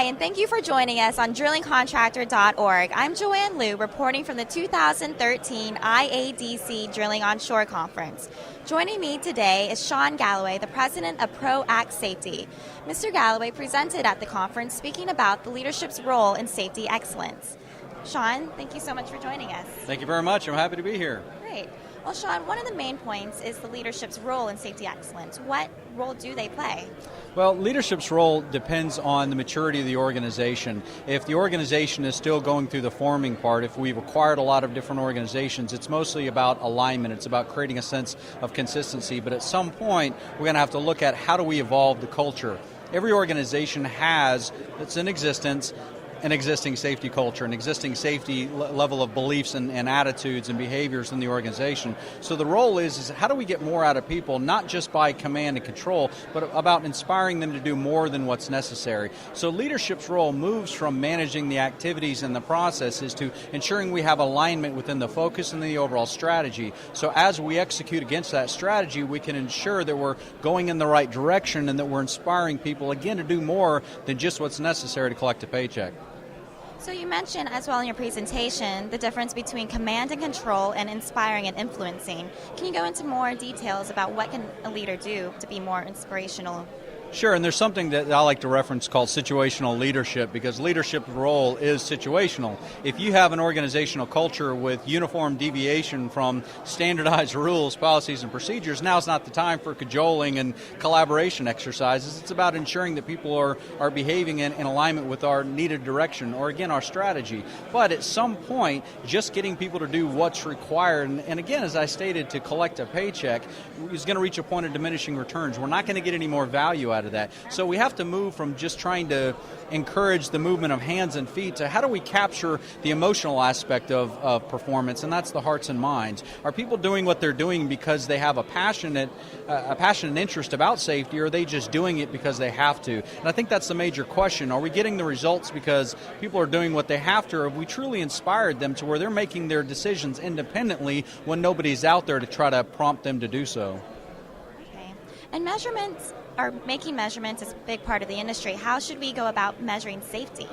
Hi, and thank you for joining us on drillingcontractor.org. I'm Joanne Liu, reporting from the 2013 IADC Drilling Onshore Conference. Joining me today is Sean Galloway, the president of ProAct Safety. Mr. Galloway presented at the conference speaking about the leadership's role in safety excellence. Sean, thank you so much for joining us. Thank you very much. I'm happy to be here. Great. Well, Sean, one of the main points is the leadership's role in safety excellence. What role do they play? Well, leadership's role depends on the maturity of the organization. If the organization is still going through the forming part, if we've acquired a lot of different organizations, it's mostly about alignment. It's about creating a sense of consistency. But at some point, we're going to have to look at how do we evolve the culture. Every organization has, that's in existence, an existing safety culture, an existing safety level of beliefs and attitudes and behaviors in the organization. So the role is how do we get more out of people, not just by command and control, but about inspiring them to do more than what's necessary. So leadership's role moves from managing the activities and the processes to ensuring we have alignment within the focus and the overall strategy. So as we execute against that strategy, we can ensure that we're going in the right direction and that we're inspiring people, again, to do more than just what's necessary to collect a paycheck. So you mentioned as well in your presentation the difference between command and control and inspiring and influencing. Can you go into more details about what can a leader do to be more inspirational? Sure, and there's something that I like to reference called situational leadership, because leadership's role is situational. If you have an organizational culture with uniform deviation from standardized rules, policies, and procedures, now's not the time for cajoling and collaboration exercises. It's about ensuring that people are behaving in alignment with our needed direction, or again, our strategy. But at some point, just getting people to do what's required, and again, as I stated, to collect a paycheck, is going to reach a point of diminishing returns. We're not going to get any more value out of that. So we have to move from just trying to encourage the movement of hands and feet to how do we capture the emotional aspect of performance, and that's the hearts and minds. Are people doing what they're doing because they have a passionate interest about safety, or are they just doing it because they have to? And I think that's the major question. Are we getting the results because people are doing what they have to, or have we truly inspired them to where they're making their decisions independently when nobody's out there to try to prompt them to do so? Okay. And making measurements is a big part of the industry. How should we go about measuring safety?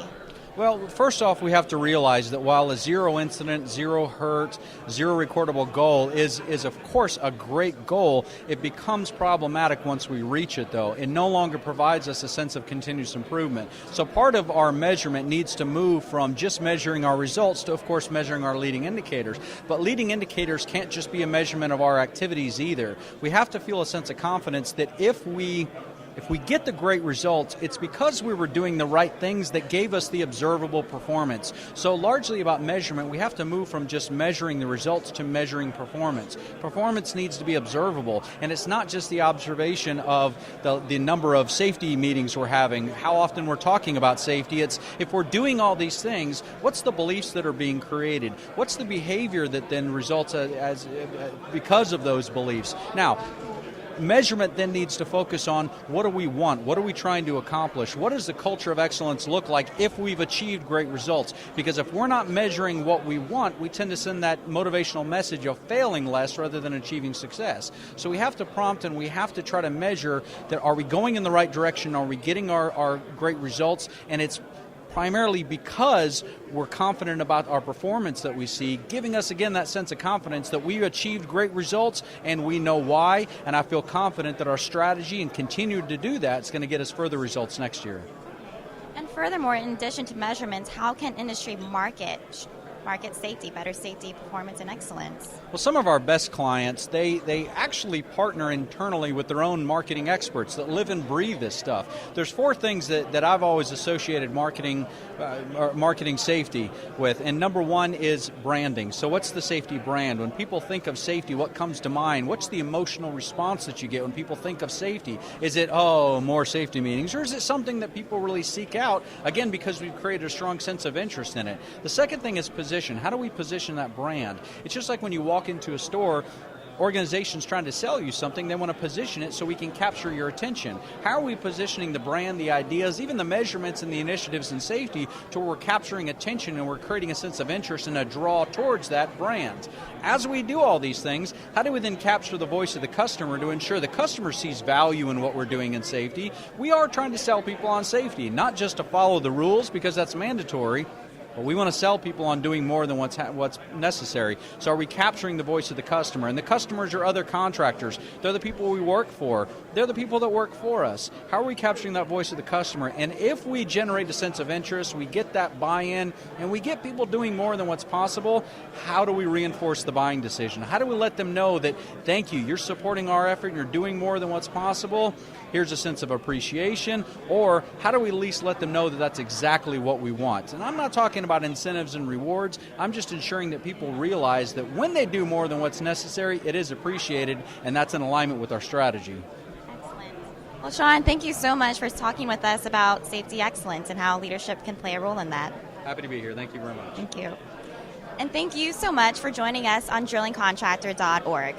Well, first off, we have to realize that while a zero incident, zero hurt, zero recordable goal is of course a great goal, it becomes problematic once we reach it, though. It no longer provides us a sense of continuous improvement. So part of our measurement needs to move from just measuring our results to, of course, measuring our leading indicators. But leading indicators can't just be a measurement of our activities either. We have to feel a sense of confidence that if we get the great results, it's because we were doing the right things that gave us the observable performance. So largely about measurement, we have to move from just measuring the results to measuring performance. Performance needs to be observable, and it's not just the observation of the number of safety meetings we're having, how often we're talking about safety. It's if we're doing all these things, what's the beliefs that are being created? What's the behavior that then results because of those beliefs? Now, measurement then needs to focus on what do we want, what are we trying to accomplish, what does the culture of excellence look like if we've achieved great results? Because if we're not measuring what we want, we tend to send that motivational message of failing less rather than achieving success. So we have to prompt and we have to try to measure that are we going in the right direction, are we getting our great results, and it's primarily because we're confident about our performance that we see, giving us again that sense of confidence that we achieved great results and we know why, and I feel confident that our strategy and continue to do that is going to get us further results next year. And furthermore, in addition to measurements, how can industry market safety, better safety, performance, and excellence? Well, some of our best clients, they actually partner internally with their own marketing experts that live and breathe this stuff. There's four things that I've always associated marketing safety with, and number one is branding. So what's the safety brand? When people think of safety, what comes to mind? What's the emotional response that you get when people think of safety? Is it, more safety meetings, or is it something that people really seek out, again, because we've created a strong sense of interest in it? The second thing is position. How do we position that brand? It's just like when you walk into a store, organizations trying to sell you something, they want to position it so we can capture your attention. How are we positioning the brand, the ideas, even the measurements and the initiatives in safety to where we're capturing attention and we're creating a sense of interest and a draw towards that brand? As we do all these things, how do we then capture the voice of the customer to ensure the customer sees value in what we're doing in safety? We are trying to sell people on safety, not just to follow the rules because that's mandatory, but we want to sell people on doing more than what's necessary. So are we capturing the voice of the customer? And the customers are other contractors. They're the people we work for. They're the people that work for us. How are we capturing that voice of the customer? And if we generate a sense of interest, we get that buy-in, and we get people doing more than what's possible, how do we reinforce the buying decision? How do we let them know that, thank you, you're supporting our effort, you're doing more than what's possible, here's a sense of appreciation, or how do we at least let them know that that's exactly what we want? And I'm not talking about incentives and rewards. I'm just ensuring that people realize that when they do more than what's necessary, it is appreciated, and that's in alignment with our strategy. Excellent. Well, Sean, thank you so much for talking with us about safety excellence and how leadership can play a role in that. Happy to be here. Thank you very much. Thank you. And thank you so much for joining us on drillingcontractor.org.